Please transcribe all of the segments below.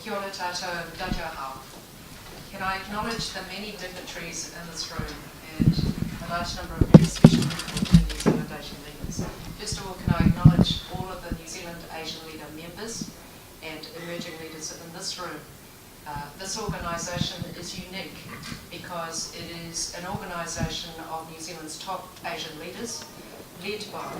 kia ora tātou datia hao. Can I acknowledge the many dignitaries in this room and a large number of very special people in New Zealand Asian leaders. First of all, can I acknowledge all of the New Zealand Asian Leader members and emerging leaders in this room. This organisation is unique because it is an organisation of New Zealand's top Asian leaders, led by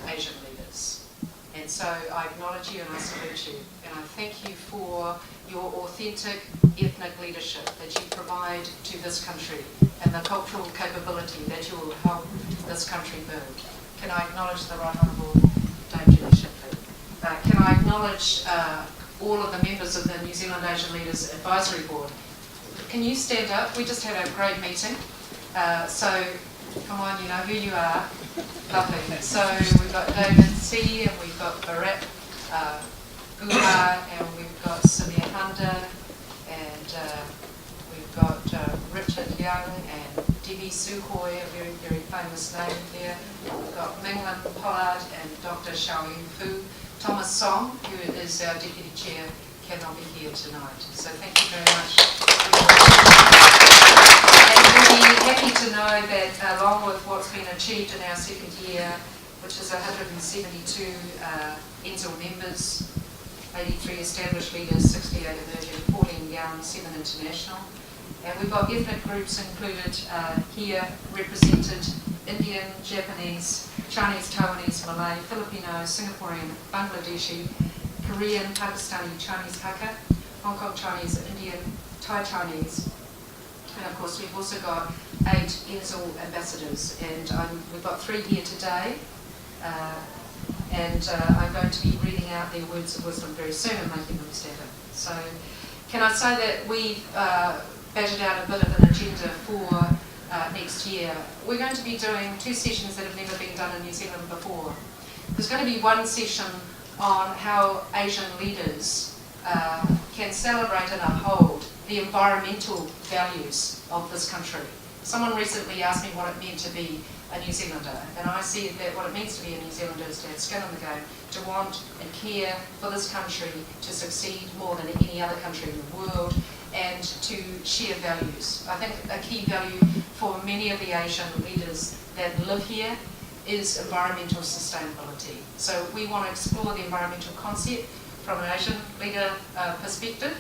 Asian leaders. And so I acknowledge you and I salute you. And I thank you for your authentic ethnic leadership that you provide to this country and the cultural capability that you will help this country build. Can I acknowledge the Right Honourable Dame Julie Shipley? Can I acknowledge all of the members of the New Zealand Asian Leaders Advisory Board? Can you stand up? We just had a great meeting. So come on, you know who you are. Lovely. So we've got David C, and we've got Barat Guha, and we've got Samir Hunda, and we've got Richard Young and Debbie Suhoi, a very, very famous name there. We've got Minglan Pollard and Dr. Xiaoyu Fu. Thomas Song, who is our Deputy Chair, cannot be here tonight. So thank you very much. And we'll be happy to know that along with what's been achieved in our second year, which is 172 NZAL members, 83 established leaders, 68 emerging, 14 young, 7 international. And we've got ethnic groups included here, represented Indian, Japanese, Chinese, Taiwanese, Malay, Filipino, Singaporean, Bangladeshi, Korean, Pakistani, Chinese Hakka, Hong Kong Chinese, Indian, Thai Chinese. And of course we've also got 8 NZAL ambassadors, and we've got 3 here today. And I'm going to be reading out their words of wisdom very soon and making them stand up. So can I say that we've batted out a bit of an agenda for next year. We're going to be doing 2 sessions that have never been done in New Zealand before. There's going to be one session on how Asian leaders can celebrate and uphold the environmental values of this country. Someone recently asked me what it meant to be a New Zealander, and I said that what it means to be a New Zealander is to have skin in the game, to want and care for this country to succeed more than any other country in the world, and to share values. I think a key value for many of the Asian leaders that live here is environmental sustainability. So we want to explore the environmental concept from an Asian leader perspective.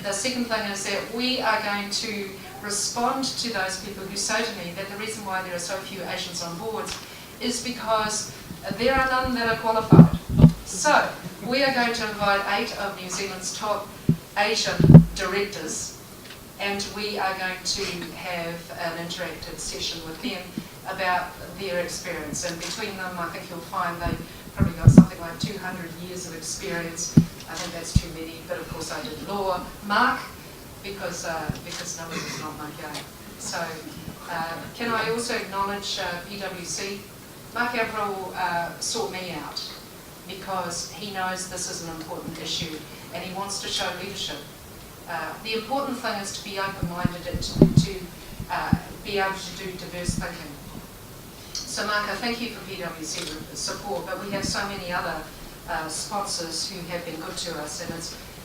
The second thing is that we are going to respond to those people who say to me that the reason why there are so few Asians on boards is because there are none that are qualified. So we are going to invite 8 of New Zealand's top Asian directors, and we are going to have an interactive session with them about their experience. And between them, I think you'll find they've probably got something like 200 years of experience. I think that's too many, but of course I did law. Mark, because numbers is not my game. So can I also acknowledge PwC? Mark Averill sought me out because he knows this is an important issue and he wants to show leadership. The important thing is to be open-minded and to be able to do diverse thinking. So Mark, I thank you for PwC support, but we have so many other sponsors who have been good to us, and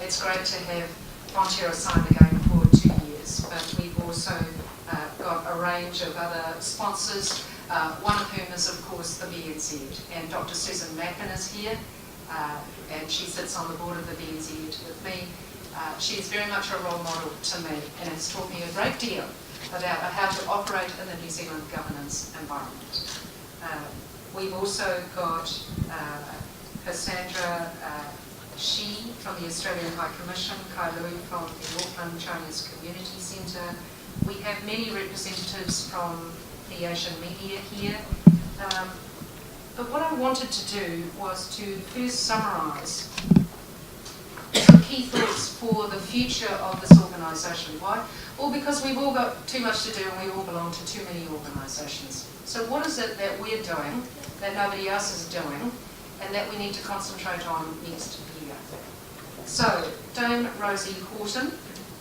it's great to have Frontier assigned again for 2 years, but we've also got a range of other sponsors, one of whom is of course the BNZ, and Dr. Susan Macken is here, and she sits on the board of the BNZ with me. She is very much a role model to me and has taught me a great deal about how to operate in the New Zealand governance environment. We've also got Cassandra Shi from the Australian High Commission, Kai Lui from the Auckland Chinese Community Centre. We have many representatives from the Asian media here. But what I wanted to do was to first summarise some key thoughts for the future of this organisation. Why? Well, because we've all got too much to do and we all belong to too many organisations. So what is it that we're doing that nobody else is doing and that we need to concentrate on next year? So Dame Rosie Horton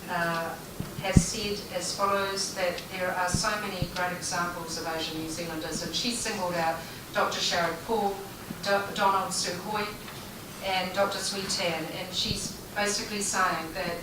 has said as follows, that there are so many great examples of Asian New Zealanders, and she's singled out Dr. Sharad Paul, Donald Suhoi, and Dr. Sui Tan, and she's basically saying that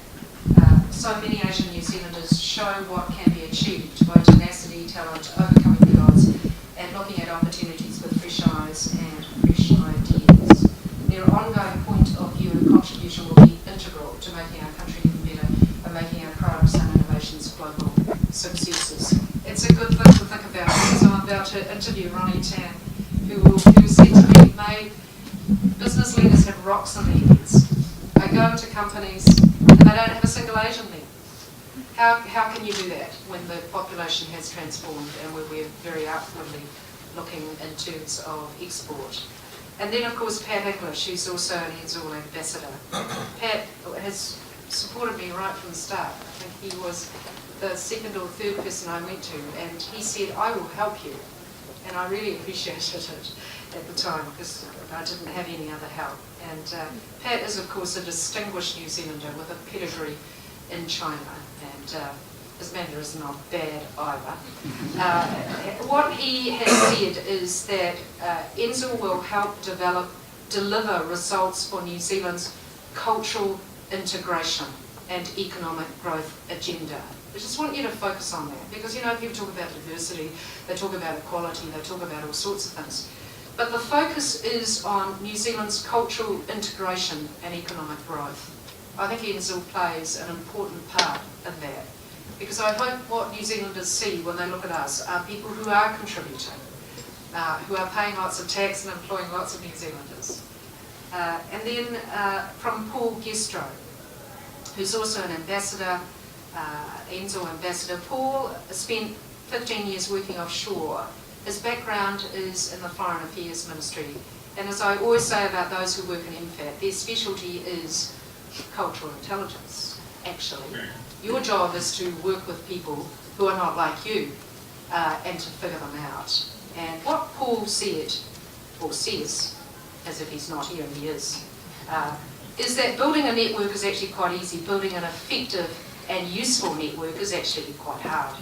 so many Asian New Zealanders show what can be achieved by tenacity, talent, overcoming the odds, and looking at opportunities with fresh eyes and fresh ideas. Their ongoing point of view and contribution will be integral to making our country even better and making our products and innovations global successes. It's a good thing to think about because I'm about to interview Mai Chen, who said to me, "May, business leaders have rocks in their heads. They go into companies and they don't have a single Asian there. How can you do that when the population has transformed and we're very outwardly looking in terms of export?" And then, of course, Pat English, who's also an NZAL ambassador. Pat has supported me right from the start. I think he was the second or third person I went to, and he said, "I will help you." And I really appreciated it at the time because I didn't have any other help. And Pat is, of course, a distinguished New Zealander with a pedigree in China, and his Mandarin is not bad either. What he has said is that NZAL will help deliver results for New Zealand's cultural integration and economic growth agenda. I just want you to focus on that because, you know, people talk about diversity, they talk about equality, they talk about all sorts of things. But the focus is on New Zealand's cultural integration and economic growth. I think NZAL plays an important part in that because I hope what New Zealanders see when they look at us are people who are contributing, who are paying lots of tax and employing lots of New Zealanders. And then from Paul Gestro, who's also an ambassador, NZAL ambassador. Paul spent 15 years working offshore. His background is in the Foreign Affairs Ministry, and as I always say about those who work in MFAT, their specialty is cultural intelligence, actually. Your job is to work with people who are not like you and to figure them out. And what Paul said, or says, as if he's not here and he is that building a network is actually quite easy. Building an effective and useful network is actually quite hard.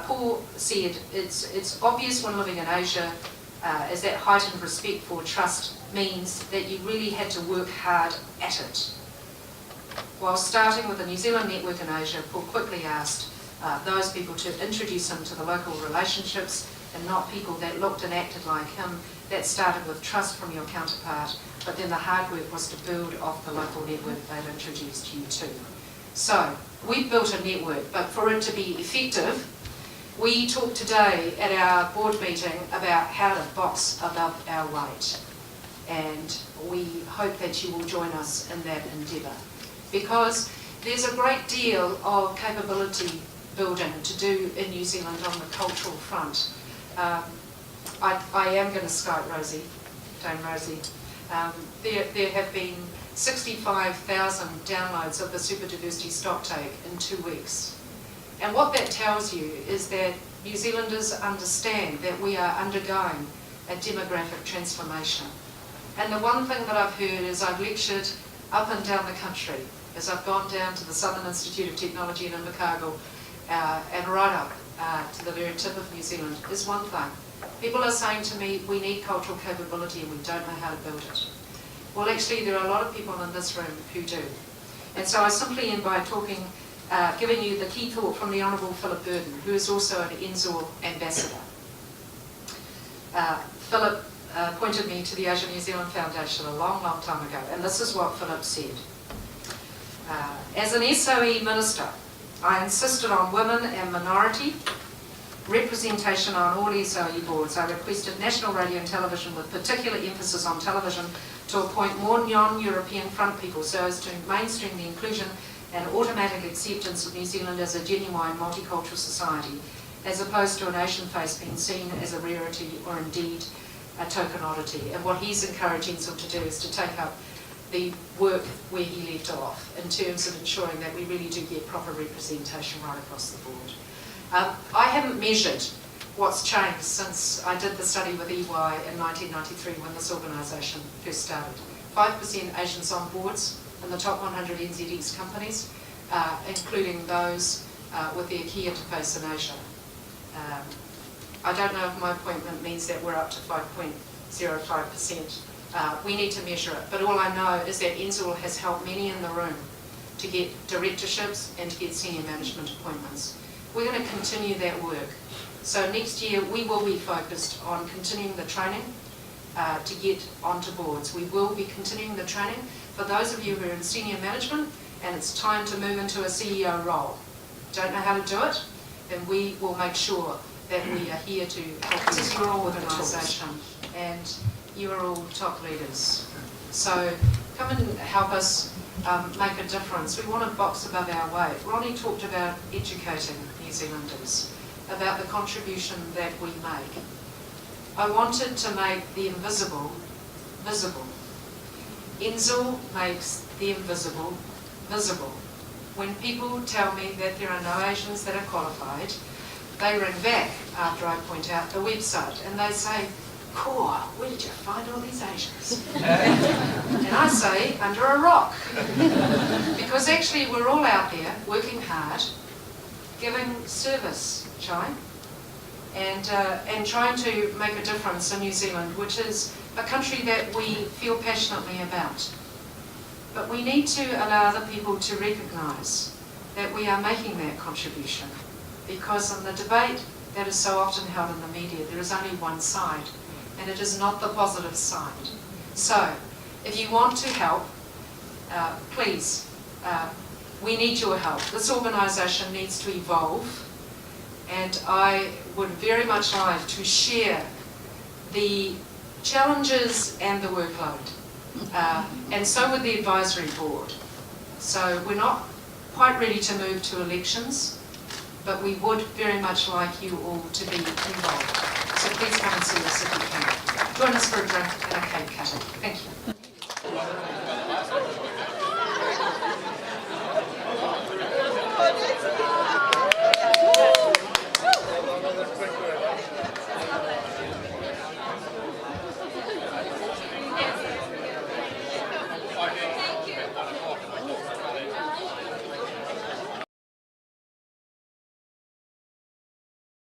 Paul said it's obvious when living in Asia is that heightened respect for trust means that you really had to work hard at it. While starting with a New Zealand network in Asia, Paul quickly asked those people to introduce him to the local relationships and not people that looked and acted like him. That started with trust from your counterpart, but then the hard work was to build off the local network they'd introduced you to. So, we've built a network, but for it to be effective, we talked today at our board meeting about how to box above our weight. And we hope that you will join us in that endeavour. Because there's a great deal of capability building to do in New Zealand on the cultural front. I am going to Skype Rosie, Dame Rosie. There have been 65,000 downloads of the Super Diversity Stocktake in 2 weeks. And what that tells you is that New Zealanders understand that we are undergoing a demographic transformation. And the one thing that I've heard is I've lectured up and down the country, as I've gone down to the Southern Institute of Technology in Invercargill and right up to the very tip of New Zealand, is one thing. People are saying to me, we need cultural capability and we don't know how to build it. Well, actually, there are a lot of people in this room who do. And so I simply end by giving you the key thought from the Honourable Philip Burden, who is also an NZAL ambassador. Philip pointed me to the Asian New Zealand Foundation a long, long time ago, and this is what Philip said. As an SOE minister, I insisted on women and minority representation on all SOE boards. I requested National Radio and Television, with particular emphasis on television, to appoint more non-European front people so as to mainstream the inclusion and automatic acceptance of New Zealand as a genuine multicultural society, as opposed to a nation face being seen as a rarity or indeed a token oddity. And what he's encouraging NZAL to do is to take up the work where he left off in terms of ensuring that we really do get proper representation right across the board. I haven't measured what's changed since I did the study with EY in 1993 when this organisation first started. 5% Asians on boards in the top 100 NZX companies, including those with their key interface in Asia. I don't know if my appointment means that we're up to 5.05%, We need to measure it. But all I know is that NZAL has helped many in the room to get directorships and to get senior management appointments. We're going to continue that work. So next year we will be focused on continuing the training to get onto boards. We will be continuing the training for those of you who are in senior management and it's time to move into a CEO role. Don't know how to do it? Then we will make sure that we are here to help you. This is your organisation and you are all top leaders. So come and help us make a difference. We want a box above our weight. Ronnie talked about educating New Zealanders, about the contribution that we make. I wanted to make the invisible visible. NZAL makes the invisible visible. When people tell me that there are no Asians that are qualified, they ring back after I point out the website and they say, "Core, where did you find all these Asians?" And I say, under a rock. Because actually we're all out there working hard, giving service, Chai, and trying to make a difference in New Zealand, which is a country that we feel passionately about. But we need to allow other people to recognise that we are making that contribution, because in the debate that is so often held in the media, there is only one side, and it is not the positive side. So, if you want to help, please, we need your help. This organisation needs to evolve, and I would very much like to share the challenges and the workload. And so would the advisory board. So we're not quite ready to move to elections, but we would very much like you all to be involved. So please come and see us if you can. Join us for a drink and a cake cutting. Thank you.